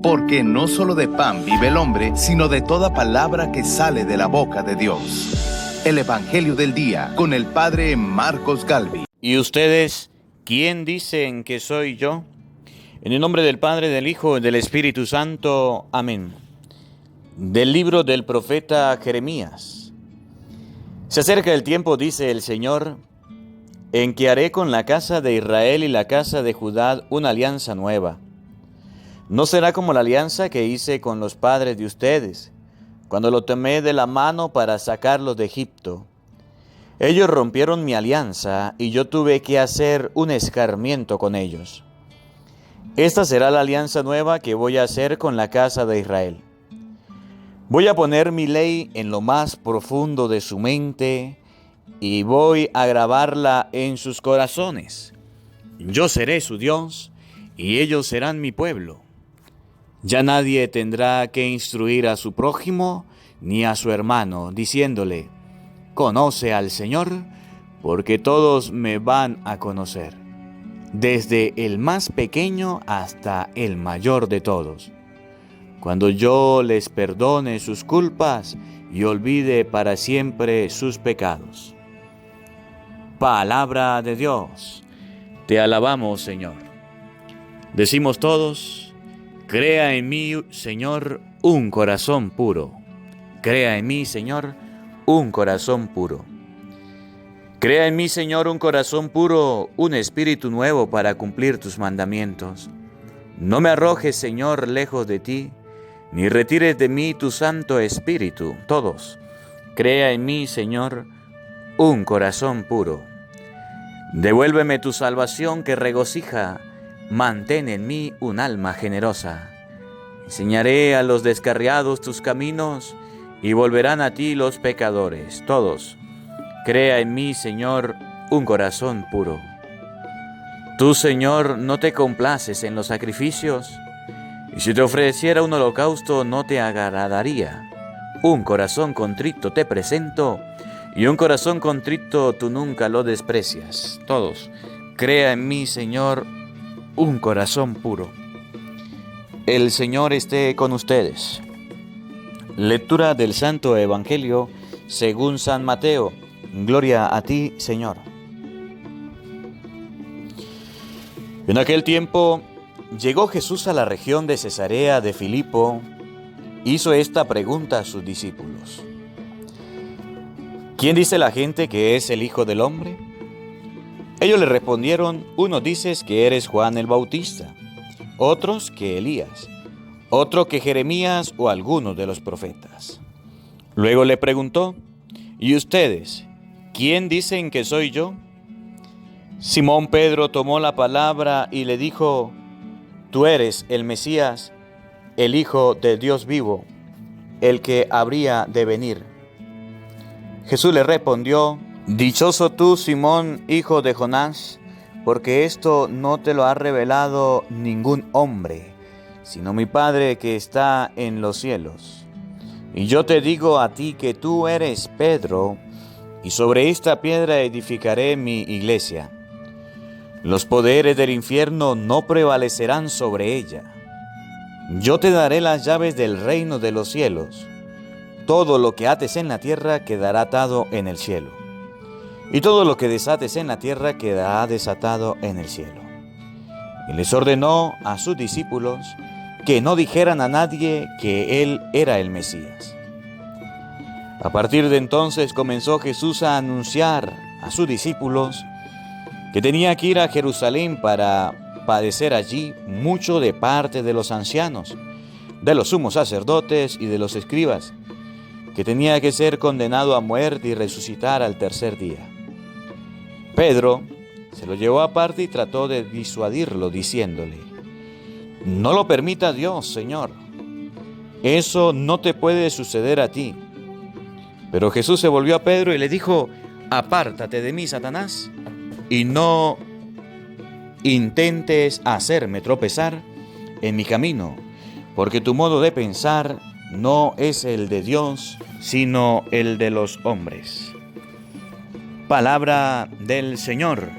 Porque no solo de pan vive el hombre, sino de toda palabra que sale de la boca de Dios. El Evangelio del Día, con el Padre Marcos Galvi. ¿Y ustedes, quién dicen que soy yo? En el nombre del Padre, del Hijo y del Espíritu Santo. Amén. Del libro del profeta Jeremías. Se acerca el tiempo, dice el Señor, en que haré con la casa de Israel y la casa de Judá una alianza nueva. No será como la alianza que hice con los padres de ustedes, cuando lo tomé de la mano para sacarlos de Egipto. Ellos rompieron mi alianza y yo tuve que hacer un escarmiento con ellos. Esta será la alianza nueva que voy a hacer con la casa de Israel. Voy a poner mi ley en lo más profundo de su mente y voy a grabarla en sus corazones. Yo seré su Dios y ellos serán mi pueblo. Ya nadie tendrá que instruir a su prójimo ni a su hermano, diciéndole, conoce al Señor, porque todos me van a conocer, desde el más pequeño hasta el mayor de todos. Cuando yo les perdone sus culpas y olvide para siempre sus pecados. Palabra de Dios. Te alabamos, Señor. Decimos todos, crea en mí, Señor, un corazón puro. Crea en mí, Señor, un corazón puro. Crea en mí, Señor, un corazón puro, un espíritu nuevo para cumplir tus mandamientos. No me arrojes, Señor, lejos de ti, ni retires de mí tu Santo Espíritu. Todos, crea en mí, Señor, un corazón puro. Devuélveme tu salvación que regocija. Mantén en mí un alma generosa. Enseñaré a los descarriados tus caminos y volverán a ti los pecadores. Todos, crea en mí, Señor, un corazón puro. Tú, Señor, no te complaces en los sacrificios, y si te ofreciera un holocausto no te agradaría. Un corazón contrito te presento, y un corazón contrito tú nunca lo desprecias. Todos, crea en mí, Señor, un corazón puro. El Señor esté con ustedes. Lectura del Santo Evangelio según San Mateo. Gloria a ti, Señor. En aquel tiempo llegó Jesús a la región de Cesarea de Filipo. Hizo esta pregunta a sus discípulos: ¿quién dice la gente que es el Hijo del Hombre? Ellos le respondieron: unos dicen que eres Juan el Bautista, otros que Elías, otro que Jeremías o algunos de los profetas. Luego le preguntó: ¿y ustedes, quién dicen que soy yo? Simón Pedro tomó la palabra y le dijo: tú eres el Mesías, el Hijo de Dios vivo, el que habría de venir. Jesús le respondió: dichoso tú, Simón, hijo de Jonás, porque esto no te lo ha revelado ningún hombre, sino mi Padre que está en los cielos. Y yo te digo a ti que tú eres Pedro, y sobre esta piedra edificaré mi iglesia. Los poderes del infierno no prevalecerán sobre ella. Yo te daré las llaves del reino de los cielos. Todo lo que ates en la tierra quedará atado en el cielo, y todo lo que desates en la tierra quedará desatado en el cielo. Y les ordenó a sus discípulos que no dijeran a nadie que él era el Mesías. A partir de entonces comenzó Jesús a anunciar a sus discípulos que tenía que ir a Jerusalén para padecer allí mucho de parte de los ancianos, de los sumos sacerdotes y de los escribas, que tenía que ser condenado a muerte y resucitar al tercer día. Pedro se lo llevó aparte y trató de disuadirlo, diciéndole: no lo permita Dios, Señor. Eso no te puede suceder a ti. Pero Jesús se volvió a Pedro y le dijo: apártate de mí, Satanás, y no intentes hacerme tropezar en mi camino, porque tu modo de pensar no es el de Dios, sino el de los hombres. Palabra del Señor.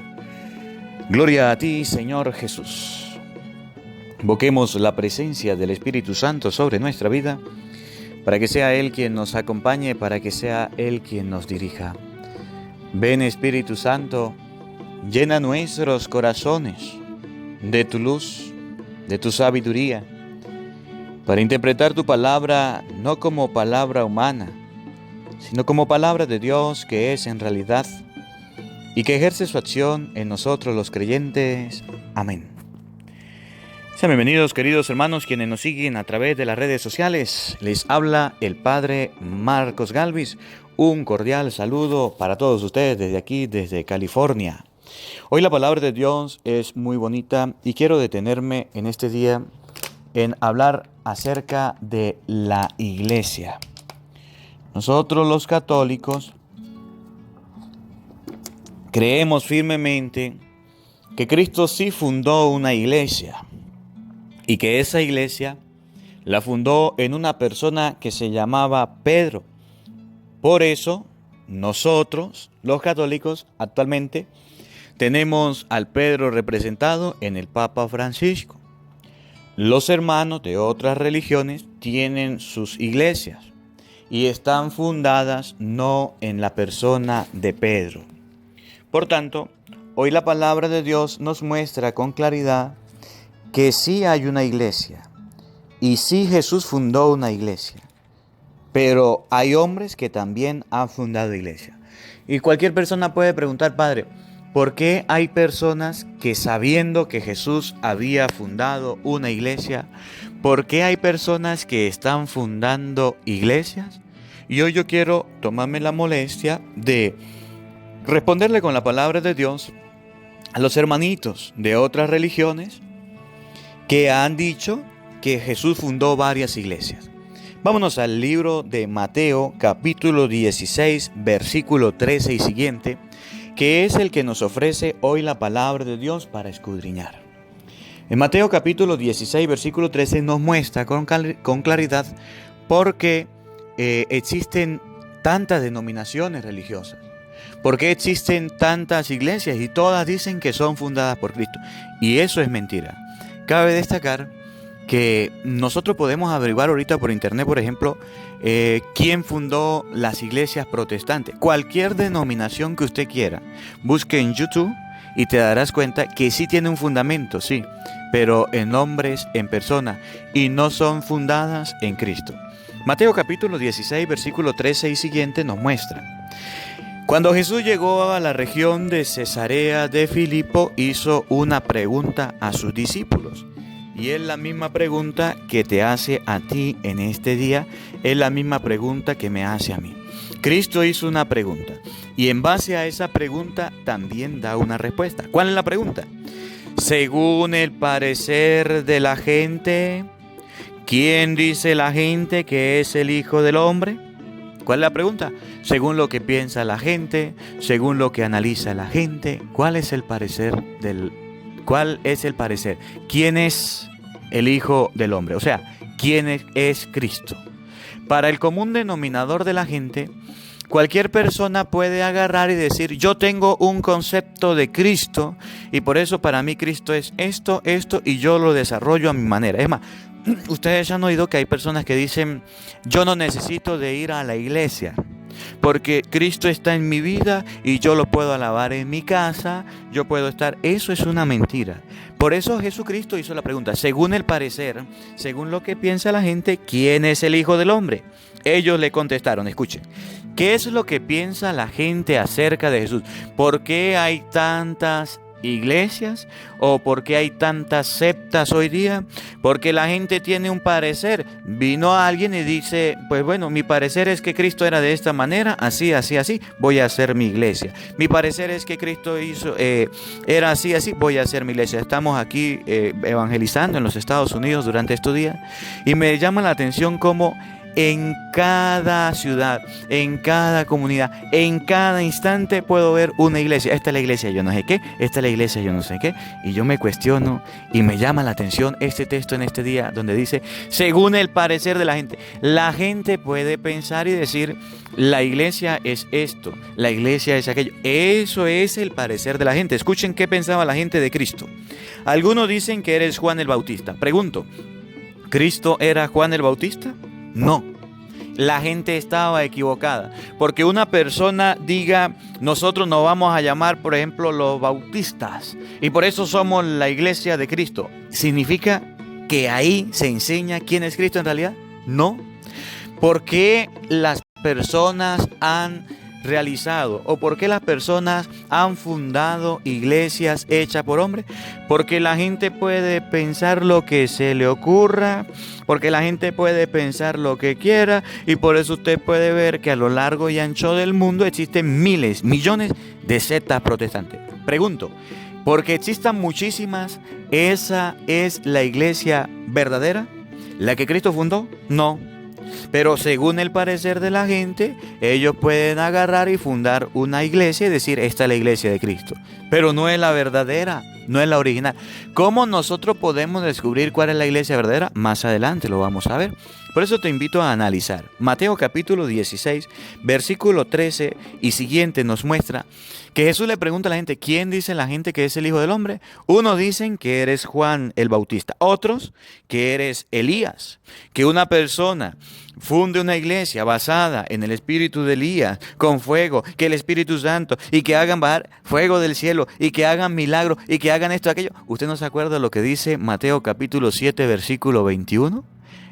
Gloria a ti, Señor Jesús. Invoquemos la presencia del Espíritu Santo sobre nuestra vida, para que sea Él quien nos acompañe, para que sea Él quien nos dirija. Ven, Espíritu Santo, llena nuestros corazones de tu luz, de tu sabiduría, para interpretar tu palabra no como palabra humana, sino como palabra de Dios que es en realidad y que ejerce su acción en nosotros los creyentes. Amén. Sean bienvenidos, queridos hermanos, quienes nos siguen a través de las redes sociales. Les habla el Padre Marcos Galvis. Un cordial saludo para todos ustedes desde aquí, desde California. Hoy la palabra de Dios es muy bonita y quiero detenerme en este día en hablar acerca de la iglesia. Nosotros los católicos creemos firmemente que Cristo sí fundó una iglesia y que esa iglesia la fundó en una persona que se llamaba Pedro. Por eso nosotros, los católicos, actualmente tenemos al Pedro representado en el Papa Francisco. Los hermanos de otras religiones tienen sus iglesias y están fundadas no en la persona de Pedro. Por tanto, hoy la palabra de Dios nos muestra con claridad que sí hay una iglesia y sí Jesús fundó una iglesia, pero hay hombres que también han fundado iglesia. Y cualquier persona puede preguntar, Padre, ¿por qué hay personas que sabiendo que Jesús había fundado una iglesia, por qué hay personas que están fundando iglesias? Y hoy yo quiero tomarme la molestia de responderle con la palabra de Dios a los hermanitos de otras religiones que han dicho que Jesús fundó varias iglesias. Vámonos al libro de Mateo, capítulo 16, versículo 13 y siguiente, que es el que nos ofrece hoy la palabra de Dios para escudriñar. En Mateo capítulo 16, versículo 13 nos muestra con claridad por qué existen tantas denominaciones religiosas, por qué existen tantas iglesias y todas dicen que son fundadas por Cristo. Y eso es mentira. Cabe destacar que nosotros podemos averiguar ahorita por internet, por ejemplo, quién fundó las iglesias protestantes. Cualquier denominación que usted quiera, busque en YouTube y te darás cuenta que sí tiene un fundamento, sí, pero en hombres, en personas, y no son fundadas en Cristo. Mateo capítulo 16, versículo 13 y siguiente nos muestra: cuando Jesús llegó a la región de Cesarea de Filipo, hizo una pregunta a sus discípulos. Y es la misma pregunta que te hace a ti en este día, es la misma pregunta que me hace a mí. Cristo hizo una pregunta y en base a esa pregunta también da una respuesta. ¿Cuál es la pregunta? Según el parecer de la gente, ¿quién dice la gente que es el Hijo del Hombre? ¿Cuál es la pregunta? Según lo que piensa la gente, según lo que analiza la gente, ¿cuál es el parecer ¿Cuál es el parecer? ¿Quién es el Hijo del Hombre? O sea, ¿quién es Cristo? Para el común denominador de la gente, cualquier persona puede agarrar y decir, yo tengo un concepto de Cristo y por eso para mí Cristo es esto, y yo lo desarrollo a mi manera. Es más, ustedes han oído que hay personas que dicen, yo no necesito de ir a la iglesia, porque Cristo está en mi vida y yo lo puedo alabar en mi casa, yo puedo estar. Eso es una mentira. Por eso Jesucristo hizo la pregunta, según el parecer, según lo que piensa la gente, ¿quién es el Hijo del Hombre? Ellos le contestaron, escuchen, ¿qué es lo que piensa la gente acerca de Jesús? ¿Por qué hay tantas iglesias o por qué hay tantas sectas hoy día? Porque la gente tiene un parecer. Vino alguien y dice, pues bueno, mi parecer es que Cristo era de esta manera, así, voy a hacer mi iglesia. Mi parecer es que Cristo era así, voy a hacer mi iglesia. Estamos aquí evangelizando en los Estados Unidos durante estos días y me llama la atención cómo en cada ciudad, en cada comunidad, en cada instante puedo ver una iglesia. Esta es la iglesia yo no sé qué, esta es la iglesia yo no sé qué. Y yo me cuestiono y me llama la atención este texto en este día donde dice, según el parecer de la gente. La gente puede pensar y decir, la iglesia es esto, la iglesia es aquello. Eso es el parecer de la gente. Escuchen qué pensaba la gente de Cristo. Algunos dicen que eres Juan el Bautista. Pregunto, ¿Cristo era Juan el Bautista? No. La gente estaba equivocada. Porque una persona diga, nosotros nos vamos a llamar, por ejemplo, los bautistas, y por eso somos la iglesia de Cristo. ¿Significa que ahí se enseña quién es Cristo en realidad? No. ¿Por qué las personas han realizado o por qué las personas han fundado iglesias hechas por hombres? Porque la gente puede pensar lo que se le ocurra, porque la gente puede pensar lo que quiera, y por eso usted puede ver que a lo largo y ancho del mundo existen miles, millones de sectas protestantes. Pregunto, ¿porque existan muchísimas, esa es la iglesia verdadera? ¿La que Cristo fundó? No. Pero según el parecer de la gente, ellos pueden agarrar y fundar una iglesia y decir, esta es la iglesia de Cristo. Pero no es la verdadera, no es la original. ¿Cómo nosotros podemos descubrir cuál es la iglesia verdadera? Más adelante lo vamos a ver. Por eso te invito a analizar. Mateo capítulo 16, versículo 13 y siguiente nos muestra que Jesús le pregunta a la gente, ¿quién dice la gente que es el Hijo del Hombre? Unos dicen que eres Juan el Bautista, otros que eres Elías, que una persona funde una iglesia basada en el espíritu de Elías, con fuego, que el Espíritu Santo, y que hagan bajar fuego del cielo, y que hagan milagros, y que hagan esto, aquello. ¿Usted no se acuerda lo que dice Mateo capítulo 7, versículo 21?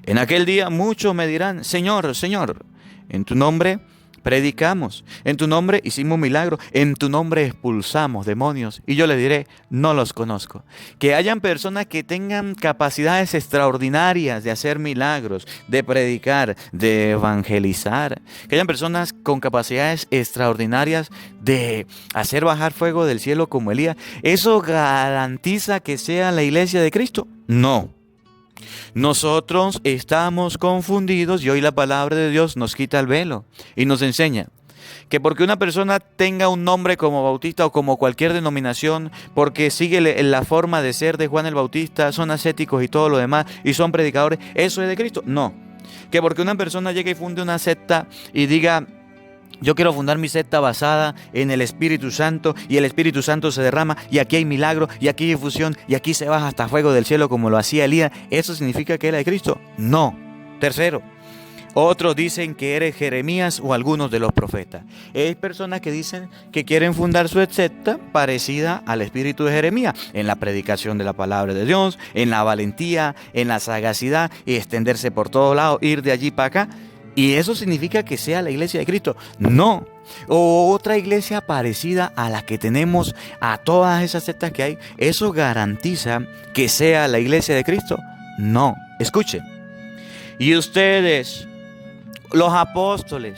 En aquel día muchos me dirán, Señor, Señor, en tu nombre predicamos, en tu nombre hicimos milagros, en tu nombre expulsamos demonios. Y yo le diré, no los conozco. Que hayan personas que tengan capacidades extraordinarias de hacer milagros, de predicar, de evangelizar. Que hayan personas con capacidades extraordinarias de hacer bajar fuego del cielo como Elías. ¿Eso garantiza que sea la iglesia de Cristo? No. Nosotros estamos confundidos y hoy la palabra de Dios nos quita el velo y nos enseña que porque una persona tenga un nombre como Bautista o como cualquier denominación, porque sigue la forma de ser de Juan el Bautista, son ascéticos y todo lo demás y son predicadores, ¿eso es de Cristo? No. Que porque una persona llegue y funde una secta y diga, yo quiero fundar mi secta basada en el Espíritu Santo y el Espíritu Santo se derrama y aquí hay milagro y aquí hay fusión y aquí se baja hasta fuego del cielo como lo hacía Elías, ¿eso significa que él es Cristo? No. Tercero, otros dicen que eres Jeremías o algunos de los profetas. Hay personas que dicen que quieren fundar su secta parecida al espíritu de Jeremías, en la predicación de la palabra de Dios, en la valentía, en la sagacidad y extenderse por todos lados, ir de allí para acá. ¿Y eso significa que sea la iglesia de Cristo? No. O otra iglesia parecida a la que tenemos, a todas esas sectas que hay, ¿eso garantiza que sea la iglesia de Cristo? No. Escuche. Y ustedes, los apóstoles,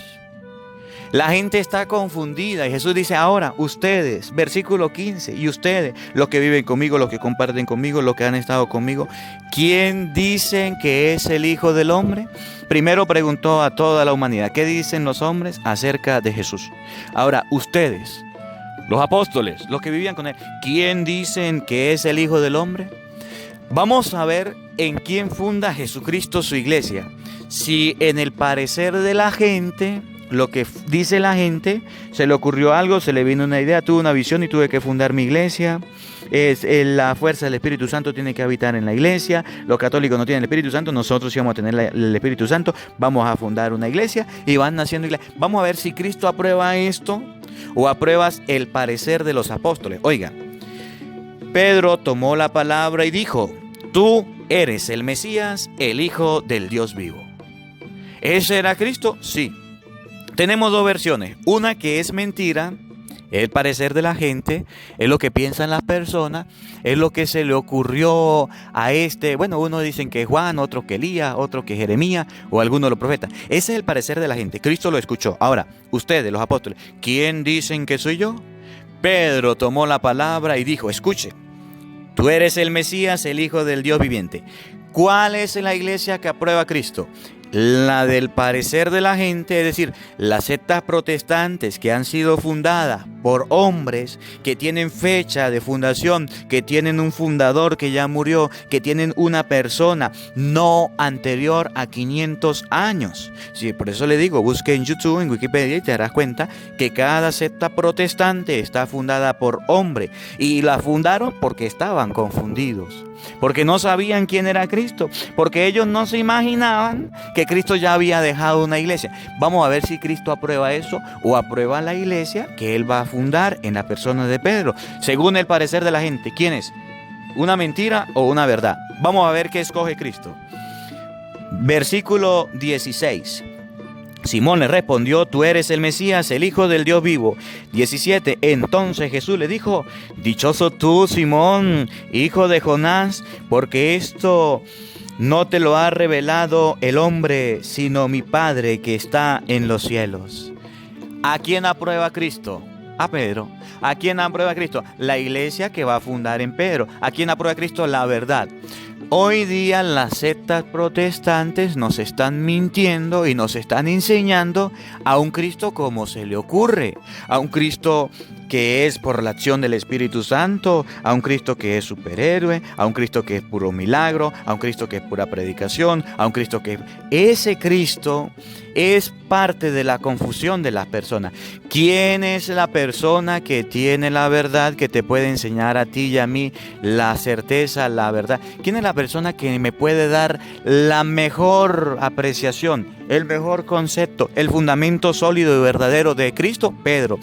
la gente está confundida y Jesús dice ahora, ustedes, versículo 15, y ustedes, los que viven conmigo, los que comparten conmigo, los que han estado conmigo, ¿quién dicen que es el Hijo del Hombre? Primero preguntó a toda la humanidad, ¿qué dicen los hombres acerca de Jesús? Ahora, ustedes, los apóstoles, los que vivían con él, ¿quién dicen que es el Hijo del Hombre? Vamos a ver en quién funda Jesucristo su iglesia. Si en el parecer de la gente, lo que dice la gente, se le ocurrió algo, se le vino una idea, tuve una visión y tuve que fundar mi iglesia. La fuerza del Espíritu Santo tiene que habitar en la iglesia. Los católicos no tienen el Espíritu Santo, nosotros sí vamos a tener el Espíritu Santo. Vamos a fundar una iglesia y van naciendo iglesias. Vamos a ver si Cristo aprueba esto o apruebas el parecer de los apóstoles. Oiga, Pedro tomó la palabra y dijo, tú eres el Mesías, el Hijo del Dios vivo. ¿Ese era Cristo? Sí. Tenemos dos versiones, una que es mentira, el parecer de la gente, es lo que piensan las personas, es lo que se le ocurrió a unos dicen que es Juan, otros que Elías, otros que Jeremías o alguno de los profetas. Ese es el parecer de la gente, Cristo lo escuchó. Ahora, ustedes, los apóstoles, ¿quién dicen que soy yo? Pedro tomó la palabra y dijo, escuche, tú eres el Mesías, el Hijo del Dios viviente. ¿Cuál es la iglesia que aprueba a Cristo? La del parecer de la gente, es decir, las sectas protestantes que han sido fundadas por hombres que tienen fecha de fundación, que tienen un fundador que ya murió, que tienen una persona no anterior a 500 años. Sí, por eso le digo, busque en YouTube, en Wikipedia, y te darás cuenta que cada secta protestante está fundada por hombre, y la fundaron porque estaban confundidos, porque no sabían quién era Cristo, porque ellos no se imaginaban que Cristo ya había dejado una iglesia. Vamos a ver si Cristo aprueba eso o aprueba la iglesia que Él va a fundar en la persona de Pedro, según el parecer de la gente. ¿Quién es? ¿Una mentira o una verdad? Vamos a ver qué escoge Cristo. Versículo 16. Simón le respondió: tú eres el Mesías, el Hijo del Dios vivo. 17. Entonces Jesús le dijo: dichoso tú, Simón, hijo de Jonás, porque esto no te lo ha revelado el hombre, sino mi Padre que está en los cielos. ¿A quién aprueba Cristo? A Pedro. ¿A quién aprueba Cristo? La iglesia que va a fundar en Pedro. ¿A quién aprueba Cristo? La verdad. Hoy día las sectas protestantes nos están mintiendo y nos están enseñando a un Cristo como se le ocurre, a un Cristo que es por la acción del Espíritu Santo, a un Cristo que es superhéroe, a un Cristo que es puro milagro, a un Cristo que es pura predicación, a un Cristo que... Ese Cristo es parte de la confusión de las personas. ¿Quién es la persona que tiene la verdad, que te puede enseñar a ti y a mí la certeza, la verdad? ¿Quién es la persona que me puede dar la mejor apreciación, el mejor concepto, el fundamento sólido y verdadero de Cristo? Pedro.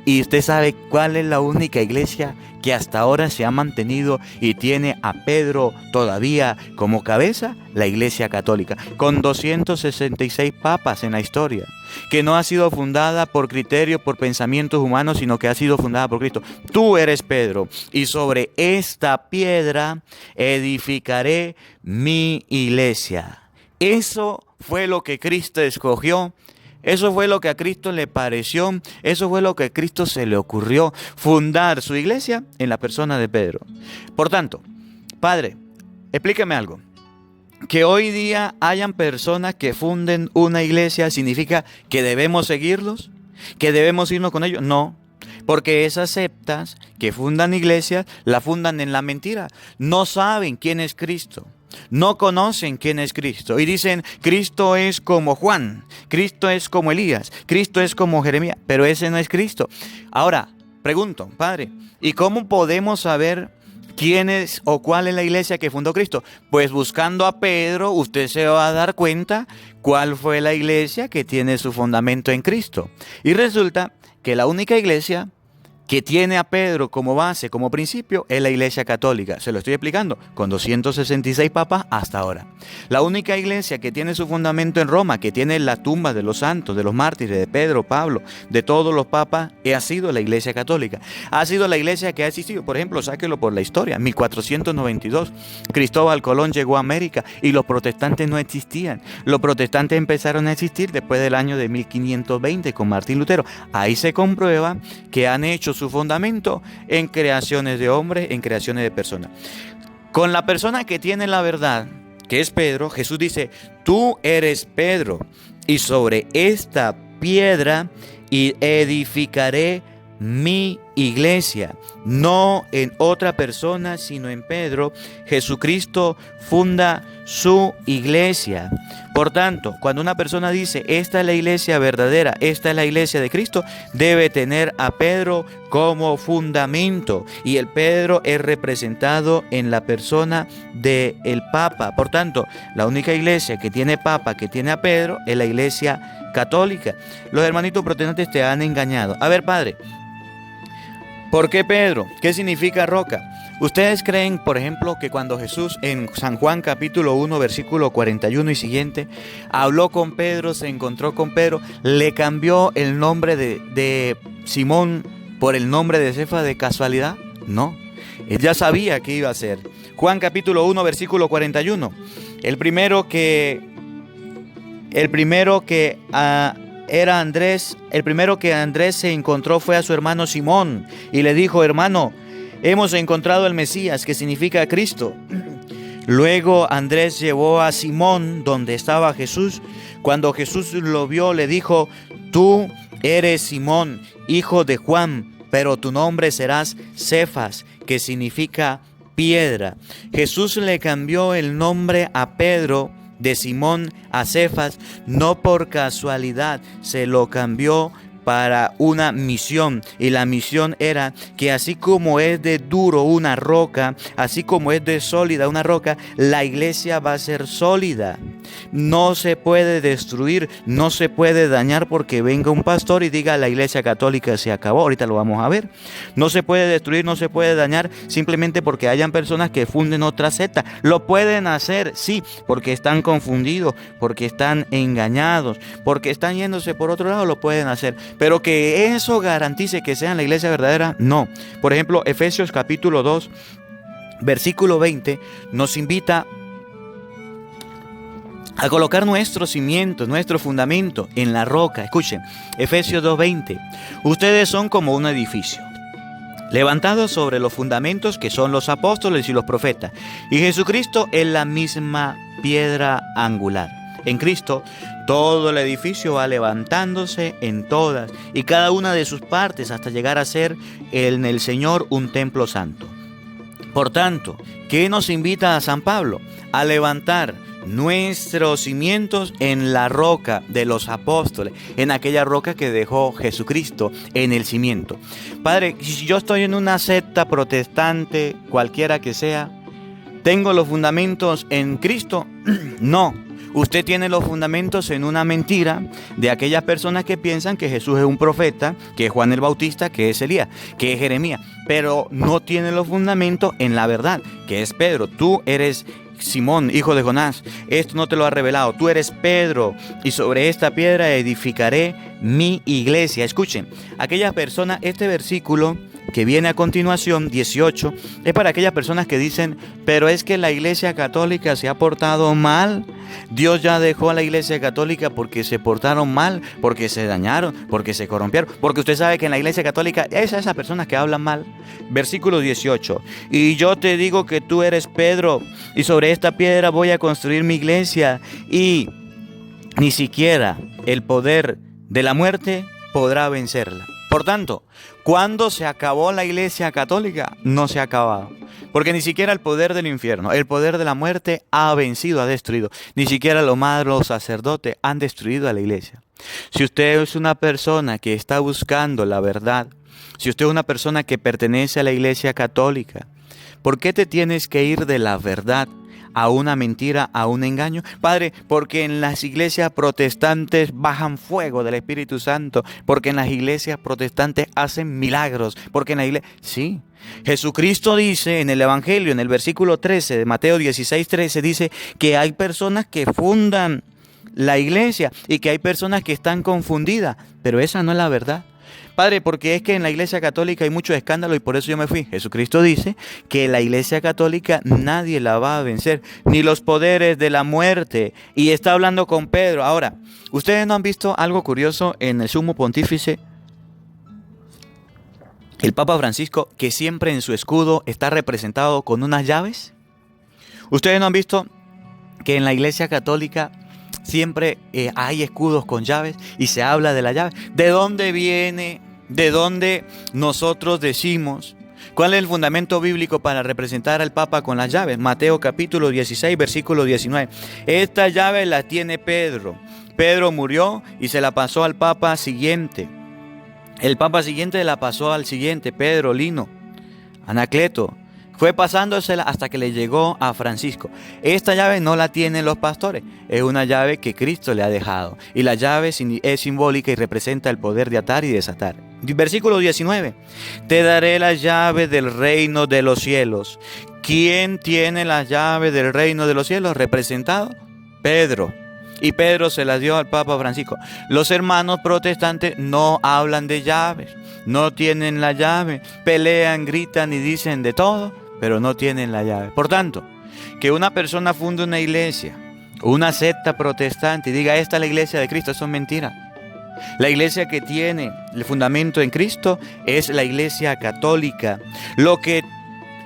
Y usted sabe cuál es la única iglesia que hasta ahora se ha mantenido y tiene a Pedro todavía como cabeza: la Iglesia Católica, con 266 papas en la historia, que no ha sido fundada por criterios, por pensamientos humanos, sino que ha sido fundada por Cristo. Tú eres Pedro, y sobre esta piedra edificaré mi iglesia. Eso fue lo que Cristo escogió. Eso fue lo que a Cristo le pareció, eso fue lo que a Cristo se le ocurrió, fundar su iglesia en la persona de Pedro. Por tanto, Padre, explíqueme algo. Que hoy día hayan personas que funden una iglesia, ¿significa que debemos seguirlos? ¿Que debemos irnos con ellos? No, porque esas sectas que fundan iglesias, la fundan en la mentira. No saben quién es Cristo. No conocen quién es Cristo y dicen: Cristo es como Juan, Cristo es como Elías, Cristo es como Jeremías, pero ese no es Cristo. Ahora, pregunto, Padre, ¿y cómo podemos saber quién es o cuál es la iglesia que fundó Cristo? Pues buscando a Pedro, usted se va a dar cuenta cuál fue la iglesia que tiene su fundamento en Cristo. Y resulta que la única iglesia que tiene a Pedro como base, como principio, es la Iglesia Católica. Se lo estoy explicando, con 266 papas hasta ahora. La única iglesia que tiene su fundamento en Roma, que tiene la tumba de los santos, de los mártires, de Pedro, Pablo, de todos los papas, ha sido la Iglesia Católica. Ha sido la iglesia que ha existido. Por ejemplo, sáquelo por la historia. 1492, Cristóbal Colón llegó a América y los protestantes no existían. Los protestantes empezaron a existir después del año de 1520 con Martín Lutero. Ahí se comprueba que han hecho su fundamento en creaciones de hombres, en creaciones de personas. Con la persona que tiene la verdad, que es Pedro, Jesús dice: tú eres Pedro, y sobre esta piedra edificaré mi iglesia. No en otra persona, sino en Pedro. Jesucristo funda su iglesia. Por tanto, cuando una persona dice: esta es la iglesia verdadera, esta es la iglesia de Cristo, debe tener a Pedro como fundamento. Y el Pedro es representado en la persona del Papa. Por tanto, la única iglesia que tiene Papa, que tiene a Pedro, es la Iglesia Católica. Los hermanitos protestantes te han engañado. A ver, Padre, ¿por qué Pedro? ¿Qué significa roca? ¿Ustedes creen, por ejemplo, que cuando Jesús en San Juan capítulo 1, versículo 41 y siguiente, habló con Pedro, se encontró con Pedro, le cambió el nombre de Simón por el nombre de Cefas de casualidad? No, él ya sabía qué iba a hacer. Juan capítulo 1, versículo 41, el primero que Andrés se encontró fue a su hermano Simón y le dijo: hermano, hemos encontrado al Mesías, que significa Cristo. Luego Andrés llevó a Simón donde estaba Jesús. Cuando Jesús lo vio, le dijo: tú eres Simón, hijo de Juan, pero tu nombre serás Cefas, que significa piedra. Jesús le cambió el nombre a Pedro de Simón a Cefas, no por casualidad, se lo cambió para una misión, y la misión era que así como es de duro una roca, así como es de sólida una roca, la iglesia va a ser sólida. No se puede destruir, no se puede dañar porque venga un pastor y diga la iglesia católica se acabó. Ahorita lo vamos a ver. No se puede destruir, no se puede dañar simplemente porque hayan personas que funden otra secta. Lo pueden hacer, sí, porque están confundidos, porque están engañados, porque están yéndose por otro lado, lo pueden hacer. Pero que eso garantice que sean la iglesia verdadera, no. Por ejemplo, Efesios capítulo 2, versículo 20, nos invita a colocar nuestro cimiento, nuestro fundamento en la roca. Escuchen, Efesios 2:20. Ustedes son como un edificio, levantados sobre los fundamentos que son los apóstoles y los profetas. Y Jesucristo es la misma piedra angular. En Cristo, todo el edificio va levantándose en todas y cada una de sus partes hasta llegar a ser en el Señor un templo santo. Por tanto, ¿qué nos invita a San Pablo? A levantar nuestros cimientos en la roca de los apóstoles, en aquella roca que dejó Jesucristo en el cimiento. Padre, si yo estoy en una secta protestante, cualquiera que sea, ¿tengo los fundamentos en Cristo? No. Usted tiene los fundamentos en una mentira de aquellas personas que piensan que Jesús es un profeta, que es Juan el Bautista, que es Elías, que es Jeremías, pero no tiene los fundamentos en la verdad, que es Pedro. Tú eres Simón, hijo de Jonás, esto no te lo ha revelado. Tú eres Pedro, y sobre esta piedra edificaré mi iglesia. Escuchen, aquellas personas, este versículo que viene a continuación, 18, es para aquellas personas que dicen: pero es que la iglesia católica se ha portado mal. Dios ya dejó a la iglesia católica porque se portaron mal, porque se dañaron, porque se corrompieron. Porque usted sabe que en la iglesia católica es esas personas que hablan mal. Versículo 18. Y yo te digo que tú eres Pedro, y sobre esta piedra voy a construir mi iglesia, y ni siquiera el poder de la muerte podrá vencerla. Por tanto, ¿cuándo se acabó la iglesia católica? No se ha acabado. Porque ni siquiera el poder del infierno, el poder de la muerte ha vencido, ha destruido. Ni siquiera los malos sacerdotes han destruido a la iglesia. Si usted es una persona que está buscando la verdad, si usted es una persona que pertenece a la iglesia católica, ¿por qué te tienes que ir de la verdad a una mentira, a un engaño? Padre, porque en las iglesias protestantes bajan fuego del Espíritu Santo, porque en las iglesias protestantes hacen milagros, porque en la iglesia... Sí, Jesucristo dice en el Evangelio, en el versículo 13 de Mateo 16:13, dice que hay personas que fundan la iglesia y que hay personas que están confundidas, pero esa no es la verdad. Padre, porque es que en la iglesia católica hay mucho escándalo y por eso yo me fui. Jesucristo dice que la iglesia católica nadie la va a vencer, ni los poderes de la muerte. Y está hablando con Pedro. Ahora, ¿ustedes no han visto algo curioso en el sumo pontífice? El Papa Francisco, que siempre en su escudo está representado con unas llaves. ¿Ustedes no han visto que en la iglesia católica siempre hay escudos con llaves y se habla de la llave? ¿De dónde viene? ¿De dónde nosotros decimos? ¿Cuál es el fundamento bíblico para representar al Papa con las llaves? Mateo capítulo 16, versículo 19. Esta llave la tiene Pedro. Pedro murió y se la pasó al Papa siguiente. El Papa siguiente la pasó al siguiente, Pedro, Lino, Anacleto. Fue pasándosela hasta que le llegó a Francisco. Esta llave no la tienen los pastores, es una llave que Cristo le ha dejado. Y la llave es simbólica y representa el poder de atar y desatar. Versículo 19. Te daré la llave del reino de los cielos. ¿Quién tiene la llave del reino de los cielos? Representado Pedro. Y Pedro se la dio al Papa Francisco. Los hermanos protestantes no hablan de llaves, no tienen la llave, pelean, gritan y dicen de todo, pero no tienen la llave. Por tanto, que una persona funde una iglesia, una secta protestante y diga esta es la iglesia de Cristo, eso es mentira. La iglesia que tiene el fundamento en Cristo es la iglesia católica. Lo que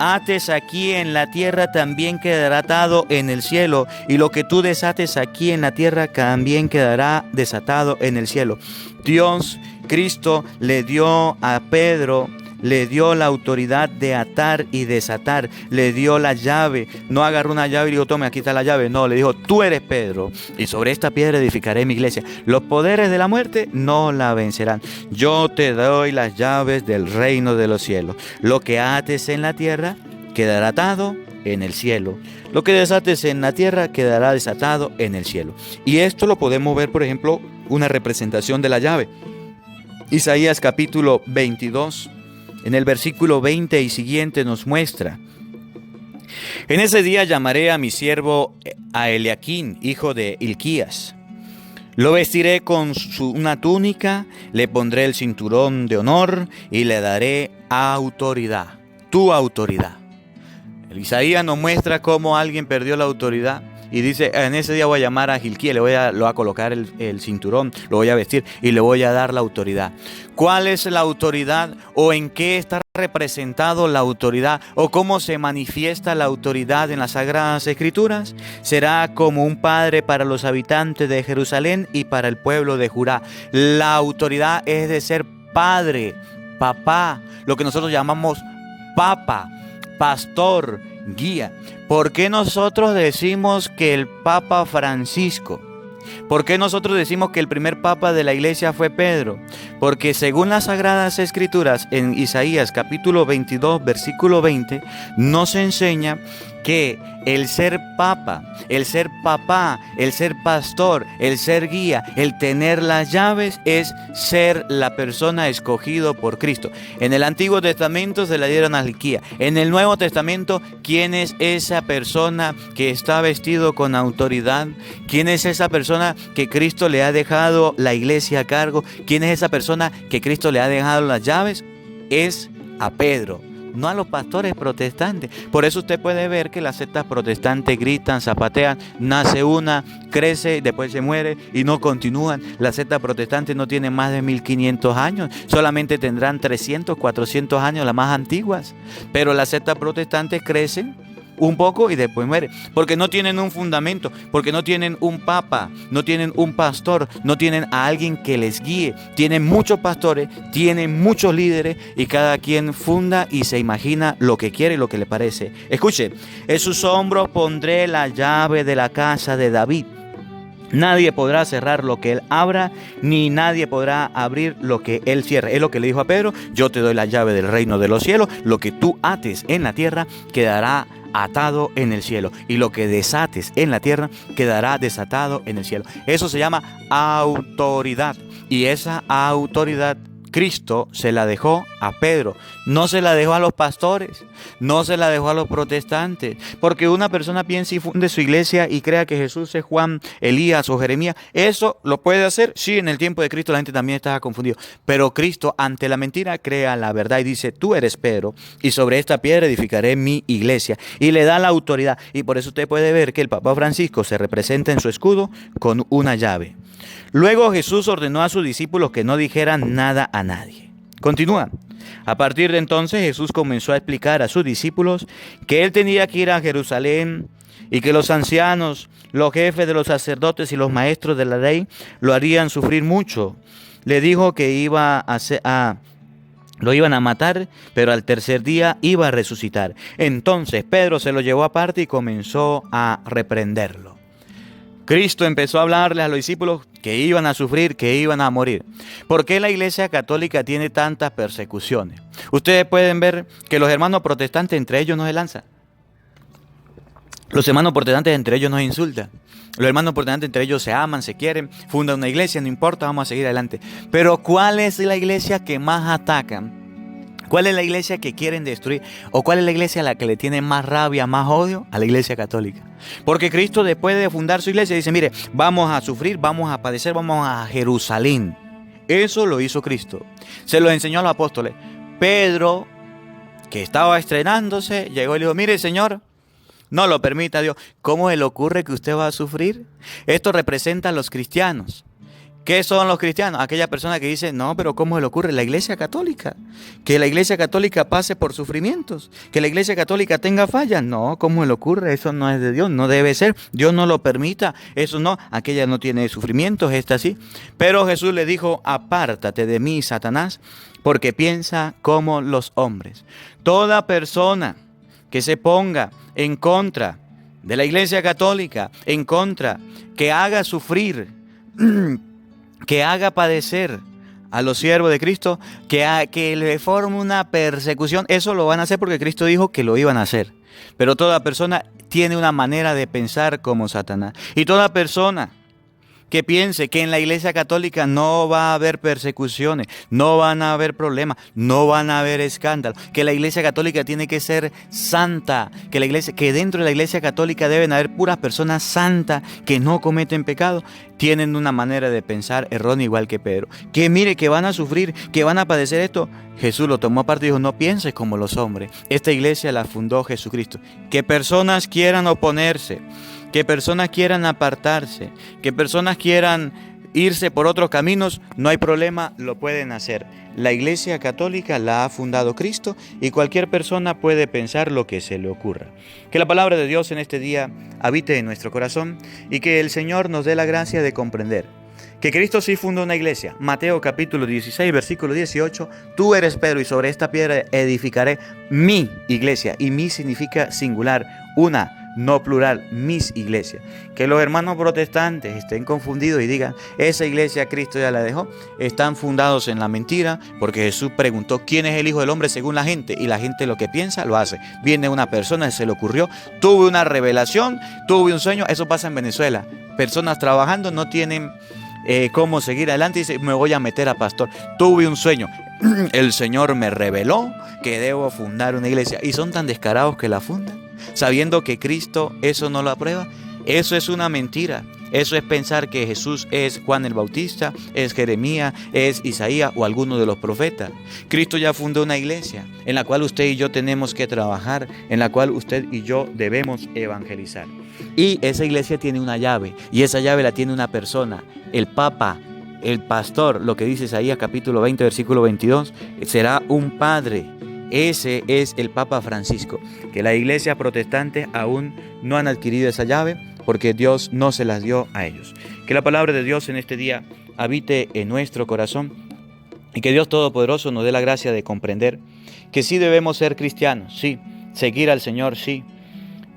ates aquí en la tierra también quedará atado en el cielo, y lo que tú desates aquí en la tierra también quedará desatado en el cielo. Dios, Cristo, le dio a Pedro, le dio la autoridad de atar y desatar, le dio la llave. No agarró una llave y dijo, tome, aquí está la llave. No, le dijo, tú eres Pedro, y sobre esta piedra edificaré mi iglesia. Los poderes de la muerte no la vencerán. Yo te doy las llaves del reino de los cielos. Lo que ates en la tierra quedará atado en el cielo. Lo que desates en la tierra quedará desatado en el cielo. Y esto lo podemos ver, por ejemplo, una representación de la llave. Isaías capítulo 22. En el versículo 20 y siguiente nos muestra: en ese día llamaré a mi siervo a Eliaquín, hijo de Hilquías. Lo vestiré con una túnica, le pondré el cinturón de honor y le daré autoridad. Tu autoridad. El Isaías nos muestra cómo alguien perdió la autoridad. Y dice, en ese día voy a llamar a Hilquías, le voy a colocar el cinturón, lo voy a vestir y le voy a dar la autoridad. ¿Cuál es la autoridad o en qué está representado la autoridad o cómo se manifiesta la autoridad en las Sagradas Escrituras? Será como un padre para los habitantes de Jerusalén y para el pueblo de Judá. La autoridad es de ser padre, papá, lo que nosotros llamamos papa, pastor, guía. ¿Por qué nosotros decimos que el Papa Francisco? ¿Por qué nosotros decimos que el primer papa de la iglesia fue Pedro? Porque según las Sagradas Escrituras, en Isaías capítulo 22, versículo 20, nos enseña que el ser papa, el ser papá, el ser pastor, el ser guía, el tener las llaves es ser la persona escogido por Cristo. En el Antiguo Testamento se la dieron a Hilquías. En el Nuevo Testamento, ¿quién es esa persona que está vestido con autoridad? ¿Quién es esa persona que Cristo le ha dejado la iglesia a cargo? ¿Quién es esa persona que Cristo le ha dejado las llaves? Es a Pedro. No a los pastores protestantes. Por eso usted puede ver que las sectas protestantes gritan, zapatean, nace una, crece, después se muere y no continúan. Las sectas protestantes no tienen más de 1500 años, solamente tendrán 300, 400 años las más antiguas. Pero las sectas protestantes crecen un poco y después muere, porque no tienen un fundamento, porque no tienen un papa, no tienen un pastor, no tienen a alguien que les guíe. Tienen muchos pastores, tienen muchos líderes y cada quien funda y se imagina lo que quiere y lo que le parece. Escuche, en sus hombros pondré la llave de la casa de David. Nadie podrá cerrar lo que él abra, ni nadie podrá abrir lo que él cierre. Es lo que le dijo a Pedro: yo te doy la llave del reino de los cielos. Lo que tú ates en la tierra quedará atado en el cielo, y lo que desates en la tierra quedará desatado en el cielo. Eso se llama autoridad, y esa autoridad Cristo se la dejó a Pedro, no se la dejó a los pastores, no se la dejó a los protestantes, porque una persona piensa y funde su iglesia y crea que Jesús es Juan, Elías o Jeremías. Eso lo puede hacer, sí, en el tiempo de Cristo la gente también estaba confundido, pero Cristo ante la mentira crea la verdad y dice: tú eres Pedro, y sobre esta piedra edificaré mi iglesia, y le da la autoridad. Y por eso usted puede ver que el Papa Francisco se representa en su escudo con una llave. Luego Jesús ordenó a sus discípulos que no dijeran nada a nadie. Continúa. A partir de entonces Jesús comenzó a explicar a sus discípulos que él tenía que ir a Jerusalén y que los ancianos, los jefes de los sacerdotes y los maestros de la ley lo harían sufrir mucho. Le dijo que lo iban a matar, pero al tercer día iba a resucitar. Entonces Pedro se lo llevó aparte y comenzó a reprenderlo. Cristo empezó a hablarles a los discípulos que iban a sufrir, que iban a morir. ¿Por qué la Iglesia Católica tiene tantas persecuciones? Ustedes pueden ver que los hermanos protestantes entre ellos no se lanzan. Los hermanos protestantes entre ellos no se insultan. Los hermanos protestantes entre ellos se aman, se quieren, fundan una iglesia, no importa, vamos a seguir adelante. Pero ¿cuál es la iglesia que más atacan? ¿Cuál es la iglesia que quieren destruir? ¿O cuál es la iglesia a la que le tienen más rabia, más odio? A la Iglesia Católica. Porque Cristo, después de fundar su iglesia, dice: mire, vamos a sufrir, vamos a padecer, vamos a Jerusalén. Eso lo hizo Cristo. Se lo enseñó a los apóstoles. Pedro, que estaba estrenándose, llegó y le dijo: mire, Señor, no lo permita Dios. ¿Cómo le ocurre que usted va a sufrir? Esto representa a los cristianos ¿Qué son los cristianos? Aquella persona que dice, no, pero ¿cómo se le ocurre? La Iglesia Católica. Que la Iglesia Católica pase por sufrimientos. Que la Iglesia Católica tenga fallas. No, ¿cómo se le ocurre? Eso no es de Dios, no debe ser. Dios no lo permita. Eso no, aquella no tiene sufrimientos, esta sí. Pero Jesús le dijo, apártate de mí, Satanás, porque piensa como los hombres. Toda persona que se ponga en contra de la Iglesia Católica, en contra, que haga sufrir, que haga padecer a los siervos de Cristo, que le forme una persecución, eso lo van a hacer porque Cristo dijo que lo iban a hacer. Pero toda persona tiene una manera de pensar como Satanás. Y toda persona que piense que en la Iglesia Católica no va a haber persecuciones, no van a haber problemas, no van a haber escándalos, que la Iglesia Católica tiene que ser santa, que dentro de la Iglesia Católica deben haber puras personas santas que no cometen pecado, tienen una manera de pensar errónea igual que Pedro. Que mire, que van a sufrir, que van a padecer esto. Jesús lo tomó aparte y dijo, no pienses como los hombres. Esta iglesia la fundó Jesucristo. Que personas quieran oponerse, que personas quieran apartarse, que personas quieran irse por otros caminos, no hay problema, lo pueden hacer. La Iglesia Católica la ha fundado Cristo y cualquier persona puede pensar lo que se le ocurra. Que la palabra de Dios en este día habite en nuestro corazón y que el Señor nos dé la gracia de comprender que Cristo sí fundó una iglesia. Mateo capítulo 16, versículo 18, tú eres Pedro y sobre esta piedra edificaré mi iglesia. Y mi significa singular, una, no plural, mis iglesias. Que los hermanos protestantes estén confundidos y digan, esa iglesia Cristo ya la dejó. Están fundados en la mentira, porque Jesús preguntó, ¿quién es el Hijo del Hombre según la gente? Y la gente lo que piensa, lo hace. Viene una persona, se le ocurrió, tuve una revelación, tuve un sueño. Eso pasa en Venezuela. Personas trabajando no tienen cómo seguir adelante y dice, me voy a meter a pastor. Tuve un sueño. El Señor me reveló que debo fundar una iglesia. Y son tan descarados que la fundan, sabiendo que Cristo eso no lo aprueba. Eso es una mentira. Eso es pensar que Jesús es Juan el Bautista, es Jeremías, es Isaías o alguno de los profetas. Cristo ya fundó una iglesia en la cual usted y yo tenemos que trabajar, en la cual usted y yo debemos evangelizar. Y esa iglesia tiene una llave, y esa llave la tiene una persona, el Papa, el pastor, lo que dice Isaías capítulo 20, versículo 22, será un padre. Ese es el Papa Francisco, que las iglesias protestantes aún no han adquirido esa llave porque Dios no se las dio a ellos. Que la palabra de Dios en este día habite en nuestro corazón y que Dios Todopoderoso nos dé la gracia de comprender que sí debemos ser cristianos, sí, seguir al Señor, sí,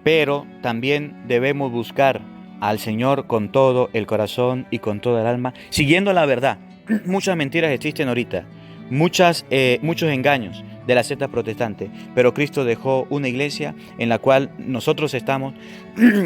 pero también debemos buscar al Señor con todo el corazón y con toda el alma, siguiendo la verdad. Muchas mentiras existen ahorita, muchos engaños de la secta protestante, pero Cristo dejó una iglesia en la cual nosotros estamos,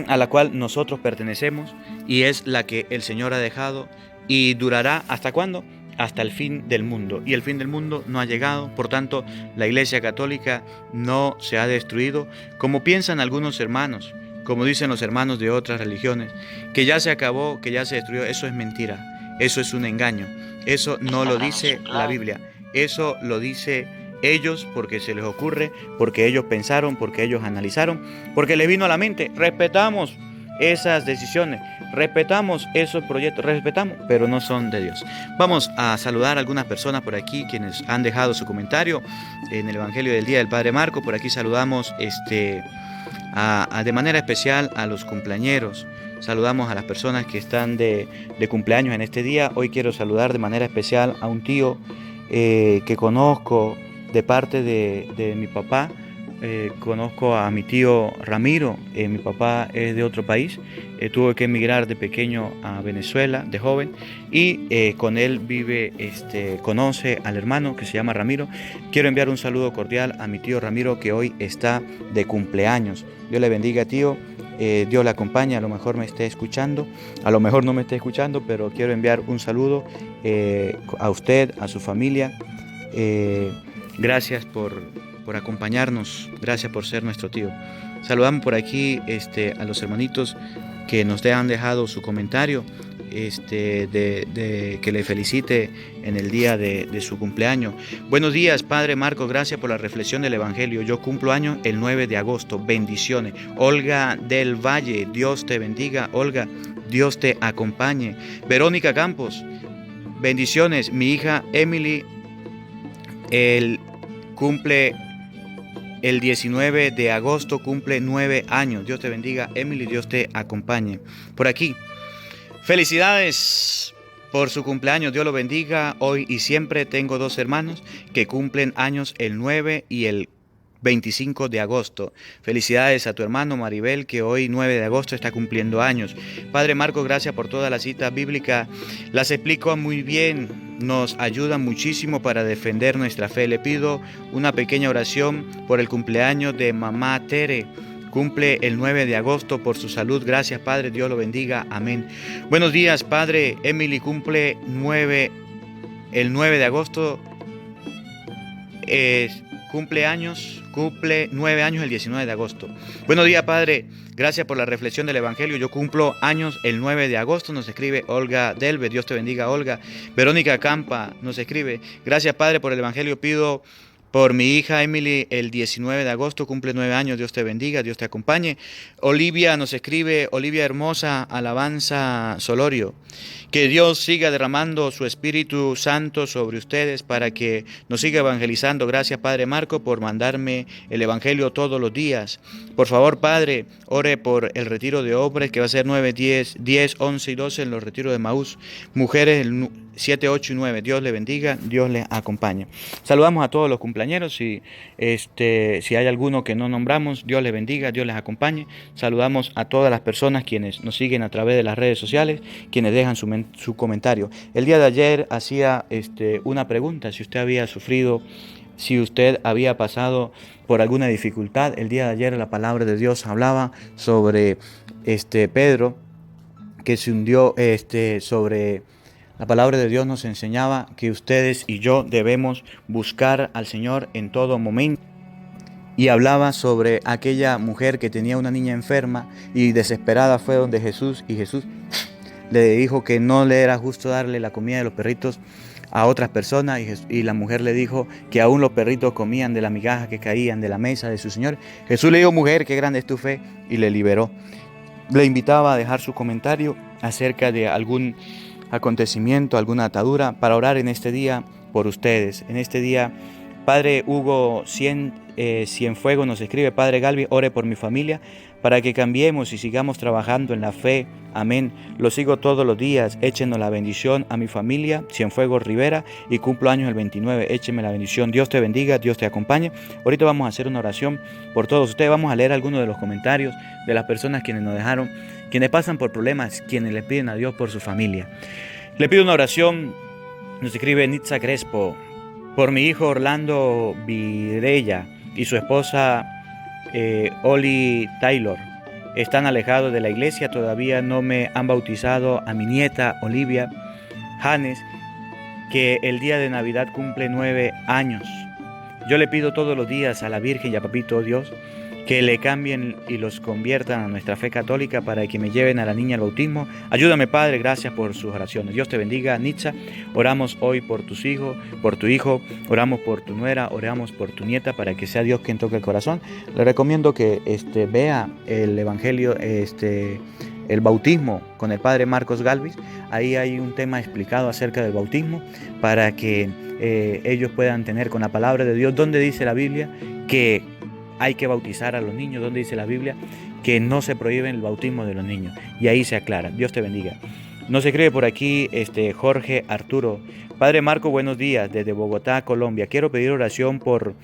a la cual nosotros pertenecemos, y es la que el Señor ha dejado y durará ¿hasta cuándo? Hasta el fin del mundo. Y el fin del mundo no ha llegado, por tanto la Iglesia Católica no se ha destruido, como piensan algunos hermanos, como dicen los hermanos de otras religiones, que ya se acabó, que ya se destruyó. Eso es mentira, eso es un engaño, eso no lo dice la Biblia, eso lo dice ellos porque se les ocurre, porque ellos pensaron, porque ellos analizaron, porque les vino a la mente. Respetamos esas decisiones, respetamos esos proyectos, respetamos, pero no son de Dios. Vamos a saludar a algunas personas por aquí quienes han dejado su comentario en el Evangelio del Día del Padre Marco. Por aquí saludamos de manera especial a los cumpleañeros. Saludamos a las personas que están de cumpleaños en este día. Hoy quiero saludar de manera especial a un tío que conozco de parte de mi papá. Conozco a mi tío Ramiro. Mi papá es de otro país, tuvo que emigrar de pequeño a Venezuela, de joven, y con él vive, conoce al hermano que se llama Ramiro. Quiero enviar un saludo cordial a mi tío Ramiro, que hoy está de cumpleaños. Dios le bendiga, tío. Dios le acompañe. A lo mejor me esté escuchando, a lo mejor no me esté escuchando, pero quiero enviar un saludo a usted, a su familia. Gracias por acompañarnos, gracias por ser nuestro tío. Saludamos por aquí a los hermanitos que nos han dejado su comentario. que le felicite en el día de su cumpleaños. Buenos días, Padre Marcos, gracias por la reflexión del Evangelio. Yo cumplo años el 9 de agosto. Bendiciones. Olga del Valle, Dios te bendiga. Olga, Dios te acompañe. Verónica Campos, bendiciones. Mi hija Emily, cumple el 19 de agosto, cumple 9 años. Dios te bendiga, Emily, Dios te acompañe. Por aquí, felicidades por su cumpleaños, Dios lo bendiga hoy y siempre. Tengo 2 hermanos que cumplen años el 9 y el 25 de agosto. Felicidades a tu hermano Maribel, que hoy 9 de agosto está cumpliendo años. Padre Marcos, gracias por toda la cita bíblica. Las explico muy bien, nos ayudan muchísimo para defender nuestra fe. Le pido una pequeña oración por el cumpleaños de mamá Tere. Cumple el 9 de agosto, por su salud. Gracias, Padre, Dios lo bendiga. Amén. Buenos días, Padre. Emily cumple el 9 de agosto. Cumple 9 años el 19 de agosto. Buenos días, Padre. Gracias por la reflexión del Evangelio. Yo cumplo años el 9 de agosto. Nos escribe Olga Delve. Dios te bendiga, Olga. Verónica Campa nos escribe. Gracias, Padre, por el Evangelio. Pido por mi hija Emily el 19 de agosto. Cumple 9 años. Dios te bendiga. Dios te acompañe. Olivia nos escribe. Olivia hermosa. Alabanza Solorio. Que Dios siga derramando su Espíritu Santo sobre ustedes para que nos siga evangelizando. Gracias, Padre Marco, por mandarme el Evangelio todos los días. Por favor, Padre, ore por el retiro de hombres que va a ser 9, 10, 11 y 12 en los retiros de Maús. Mujeres el 7, 8 y 9. Dios les bendiga, Dios les acompañe. Saludamos a todos los cumpleañeros. Si hay alguno que no nombramos, Dios les bendiga, Dios les acompañe. Saludamos a todas las personas quienes nos siguen a través de las redes sociales, quienes dejan su comentario. El día de ayer hacía una pregunta, si usted había sufrido, si usted había pasado por alguna dificultad. El día de ayer la palabra de Dios hablaba sobre Pedro, que se hundió, sobre la palabra de Dios nos enseñaba que ustedes y yo debemos buscar al Señor en todo momento. Y hablaba sobre aquella mujer que tenía una niña enferma y desesperada fue donde Jesús, y Jesús le dijo que no le era justo darle la comida de los perritos a otras personas, y la mujer le dijo que aún los perritos comían de la migaja que caían de la mesa de su Señor. Jesús le dijo: mujer, qué grande es tu fe, y le liberó. Le invitaba a dejar su comentario acerca de algún acontecimiento, alguna atadura, para orar en este día por ustedes. En este día, Padre Hugo Cienfuegos nos escribe: Padre Galvi, ore por mi familia para que cambiemos y sigamos trabajando en la fe. Amén. Lo sigo todos los días. Échenos la bendición a mi familia, Cienfuegos Rivera, y cumplo años el 29. Écheme la bendición. Dios te bendiga, Dios te acompañe. Ahorita vamos a hacer una oración por todos ustedes. Vamos a leer algunos de los comentarios de las personas quienes nos dejaron, quienes pasan por problemas, quienes le piden a Dios por su familia. Le pido una oración. Nos escribe Nitza Crespo: por mi hijo Orlando Virella y su esposa Oli Taylor. Están alejados de la iglesia, todavía no me han bautizado a mi nieta Olivia Janes, que el día de Navidad cumple 9 años. Yo le pido todos los días a la Virgen y a Papito Dios que le cambien y los conviertan a nuestra fe católica para que me lleven a la niña al bautismo. Ayúdame, Padre, gracias por sus oraciones. Dios te bendiga, Nitza. Oramos hoy por tus hijos, por tu hijo, oramos por tu nuera, oramos por tu nieta, para que sea Dios quien toque el corazón. Le recomiendo que vea el Evangelio, el bautismo con el Padre Marcos Galvis. Ahí hay un tema explicado acerca del bautismo para que ellos puedan tener con la palabra de Dios, donde dice la Biblia que hay que bautizar a los niños, donde dice la Biblia que no se prohíbe el bautismo de los niños. Y ahí se aclara. Dios te bendiga. Nos escribe por aquí Jorge Arturo: Padre Marco, buenos días, desde Bogotá, Colombia. Quiero pedir oración por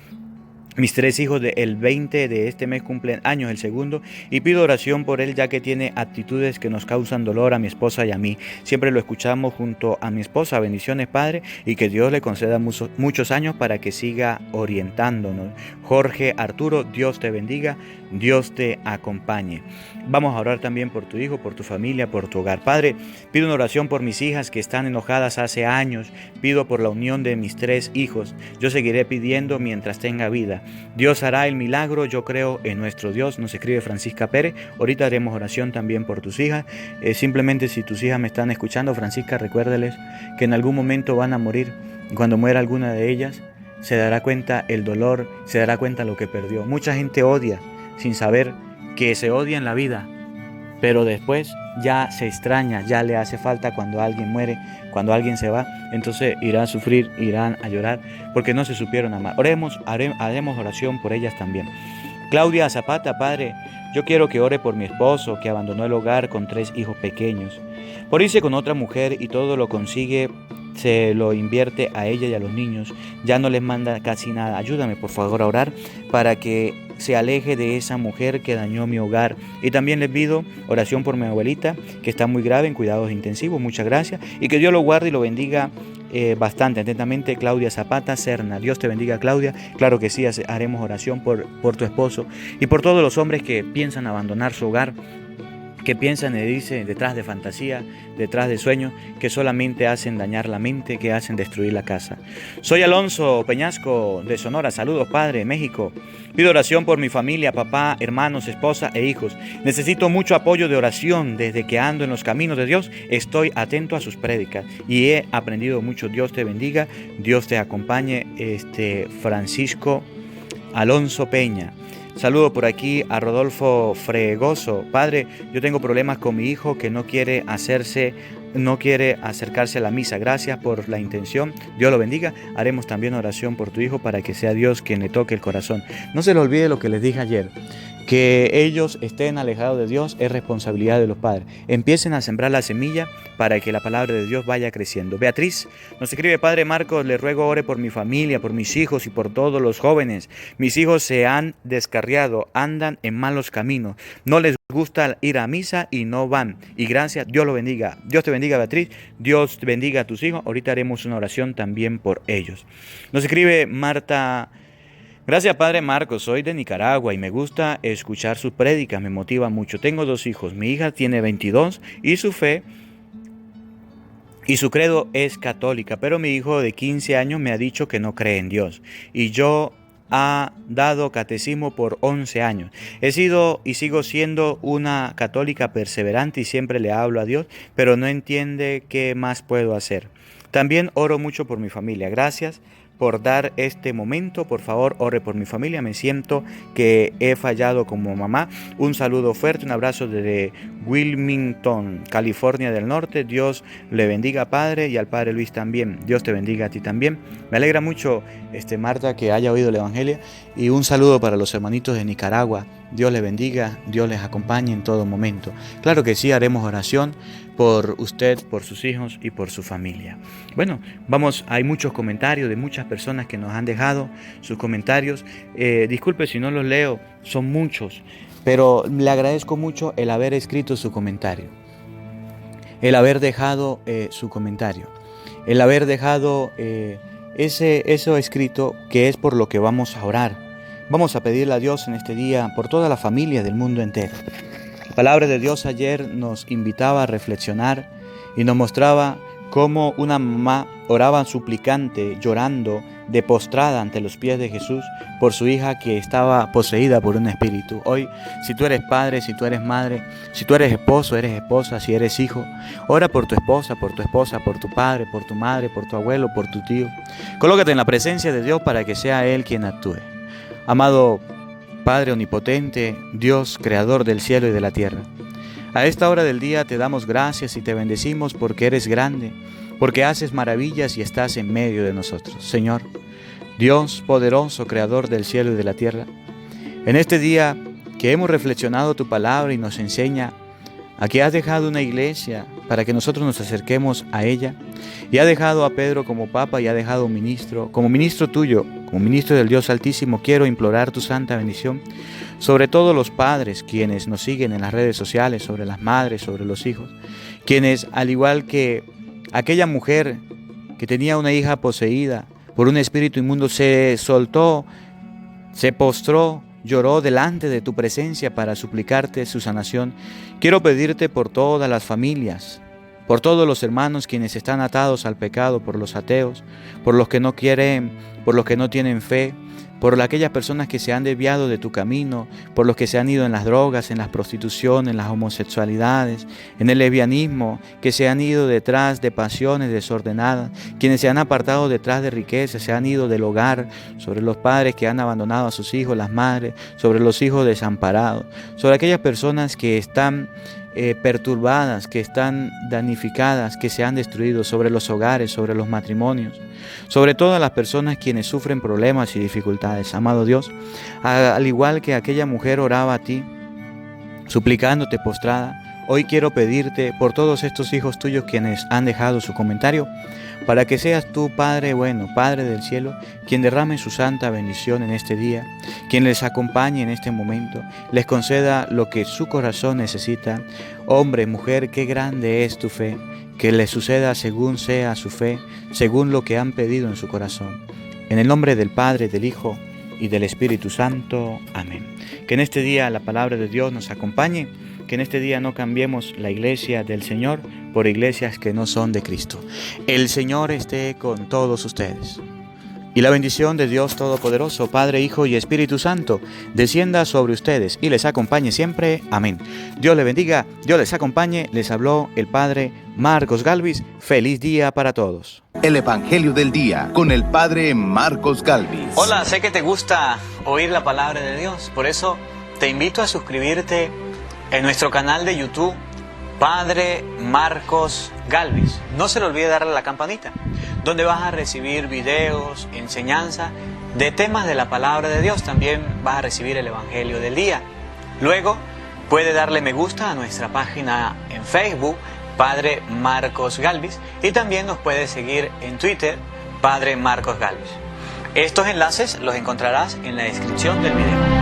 mis 3 hijos. El 20 de este mes cumplen años el segundo, y pido oración por él, ya que tiene actitudes que nos causan dolor a mi esposa y a mí. Siempre lo escuchamos junto a mi esposa. Bendiciones, Padre, y que Dios le conceda muchos años para que siga orientándonos. Jorge Arturo, Dios te bendiga, Dios te acompañe. Vamos a orar también por tu hijo, por tu familia, por tu hogar. Padre, pido una oración por mis hijas que están enojadas hace años. Pido por la unión de mis 3 hijos. Yo seguiré pidiendo mientras tenga vida. Dios hará el milagro, yo creo en nuestro Dios. Nos escribe Francisca Pérez. Ahorita haremos oración también por tus hijas. Simplemente si tus hijas me están escuchando, Francisca, recuérdales que en algún momento van a morir. Y cuando muera alguna de ellas, se dará cuenta el dolor, se dará cuenta lo que perdió. Mucha gente odia sin saber que se odia en la vida, pero después ya se extraña, ya le hace falta cuando alguien muere, cuando alguien se va, entonces irán a sufrir, irán a llorar porque no se supieron amar. Haremos oración por ellas también. Claudia Zapata, Padre, yo quiero que ore por mi esposo que abandonó el hogar con 3 hijos pequeños, por irse con otra mujer y todo lo consigue, se lo invierte a ella y a los niños, ya no les manda casi nada. Ayúdame por favor a orar para que se aleje de esa mujer que dañó mi hogar. Y también les pido oración por mi abuelita que está muy grave en cuidados intensivos. Muchas gracias y que Dios lo guarde y lo bendiga bastante. Atentamente, Claudia Zapata Serna. Dios te bendiga, Claudia. Claro que sí, haremos oración por tu esposo y por todos los hombres que piensan abandonar su hogar, que piensan y dicen detrás de fantasía, detrás de sueños, que solamente hacen dañar la mente, que hacen destruir la casa. Soy Alonso Peñasco de Sonora. Saludos, Padre, México. Pido oración por mi familia, papá, hermanos, esposa e hijos. Necesito mucho apoyo de oración. Desde que ando en los caminos de Dios, estoy atento a sus prédicas y he aprendido mucho. Dios te bendiga, Dios te acompañe. Francisco Alonso Peña. Saludo por aquí a Rodolfo Fregoso. Padre, yo tengo problemas con mi hijo que no quiere acercarse a la misa. Gracias por la intención. Dios lo bendiga. Haremos también oración por tu hijo para que sea Dios quien le toque el corazón. No se le olvide lo que les dije ayer. Que ellos estén alejados de Dios es responsabilidad de los padres. Empiecen a sembrar la semilla para que la palabra de Dios vaya creciendo. Beatriz nos escribe: Padre Marcos, le ruego ore por mi familia, por mis hijos y por todos los jóvenes. Mis hijos se han descarriado, andan en malos caminos, no les gusta ir a misa y no van. Y gracias, Dios lo bendiga. Dios te bendiga, Beatriz. Dios te bendiga a tus hijos. Ahorita haremos una oración también por ellos. Nos escribe Marta: gracias, Padre Marcos, soy de Nicaragua y me gusta escuchar sus prédicas, me motiva mucho. Tengo 2 hijos, mi hija tiene 22 y su fe y su credo es católica, pero mi hijo de 15 años me ha dicho que no cree en Dios y yo ha dado catecismo por 11 años. He sido y sigo siendo una católica perseverante y siempre le hablo a Dios, pero no entiende qué más puedo hacer. También oro mucho por mi familia. Gracias por dar este momento. Por favor, ore por mi familia. Me siento que he fallado como mamá. Un saludo fuerte, un abrazo desde Wilmington, California del Norte. Dios le bendiga, Padre, y al Padre Luis también. Dios te bendiga a ti también. Me alegra mucho, Marta, que haya oído el Evangelio. Y un saludo para los hermanitos de Nicaragua. Dios les bendiga, Dios les acompañe en todo momento. Claro que sí, haremos oración por usted, por sus hijos y por su familia. Bueno, hay muchos comentarios de muchas personas que nos han dejado sus comentarios. Disculpe si no los leo, son muchos, pero le agradezco mucho el haber escrito su comentario, el haber dejado su comentario, el haber dejado eso escrito, que es por lo que vamos a orar. Vamos a pedirle a Dios en este día por toda la familia del mundo entero. La palabra de Dios ayer nos invitaba a reflexionar y nos mostraba cómo una mamá oraba suplicante, llorando, de postrada ante los pies de Jesús por su hija que estaba poseída por un espíritu. Hoy, si tú eres padre, si tú eres madre, si tú eres esposo, eres esposa, si eres hijo, ora por tu esposa, por tu padre, por tu madre, por tu abuelo, por tu tío. Colócate en la presencia de Dios para que sea Él quien actúe. Amado Padre omnipotente, Dios, creador del cielo y de la tierra, a esta hora del día te damos gracias y te bendecimos porque eres grande, porque haces maravillas y estás en medio de nosotros. Señor, Dios poderoso, creador del cielo y de la tierra, en este día que hemos reflexionado tu palabra y nos enseña a que has dejado una iglesia para que nosotros nos acerquemos a ella, y ha dejado a Pedro como papa y ha dejado un ministro, como ministro tuyo, como ministro del Dios Altísimo. Quiero implorar tu santa bendición sobre todos los padres quienes nos siguen en las redes sociales, sobre las madres, sobre los hijos, quienes, al igual que aquella mujer que tenía una hija poseída por un espíritu inmundo, se soltó, se postró lloró delante de tu presencia para suplicarte su sanación, quiero pedirte por todas las familias, por todos los hermanos quienes están atados al pecado, por los ateos, por los que no quieren, por los que no tienen fe, por aquellas personas que se han desviado de tu camino, por los que se han ido en las drogas, en la prostitución, en las homosexualidades, en el lesbianismo, que se han ido detrás de pasiones desordenadas, quienes se han apartado detrás de riquezas, se han ido del hogar, sobre los padres que han abandonado a sus hijos, las madres, sobre los hijos desamparados, sobre aquellas personas que están perturbadas, que están damnificadas, que se han destruido, sobre los hogares, sobre los matrimonios, sobre todas las personas quienes sufren problemas y dificultades. Amado Dios, al igual que aquella mujer oraba a ti, suplicándote postrada, hoy quiero pedirte por todos estos hijos tuyos quienes han dejado su comentario, para que seas tú, Padre bueno, Padre del cielo, quien derrame su santa bendición en este día, quien les acompañe en este momento, les conceda lo que su corazón necesita. Hombre, mujer, qué grande es tu fe, que les suceda según sea su fe, según lo que han pedido en su corazón. En el nombre del Padre, del Hijo y del Espíritu Santo. Amén. Que en este día la palabra de Dios nos acompañe, que en este día no cambiemos la iglesia del Señor por iglesias que no son de Cristo. El Señor esté con todos ustedes. Y la bendición de Dios Todopoderoso, Padre, Hijo y Espíritu Santo, descienda sobre ustedes y les acompañe siempre. Amén. Dios les bendiga, Dios les acompañe. Les habló el Padre Marcos Galvis. Feliz día para todos. El Evangelio del Día con el Padre Marcos Galvis. Hola, sé que te gusta oír la palabra de Dios, por eso te invito a suscribirte en nuestro canal de YouTube, Padre Marcos Galvis. No se le olvide darle a la campanita, donde vas a recibir videos, enseñanza de temas de la palabra de Dios. También vas a recibir el Evangelio del Día. Luego puede darle me gusta a nuestra página en Facebook, Padre Marcos Galvis, y también nos puede seguir en Twitter, Padre Marcos Galvis. Estos enlaces los encontrarás en la descripción del video.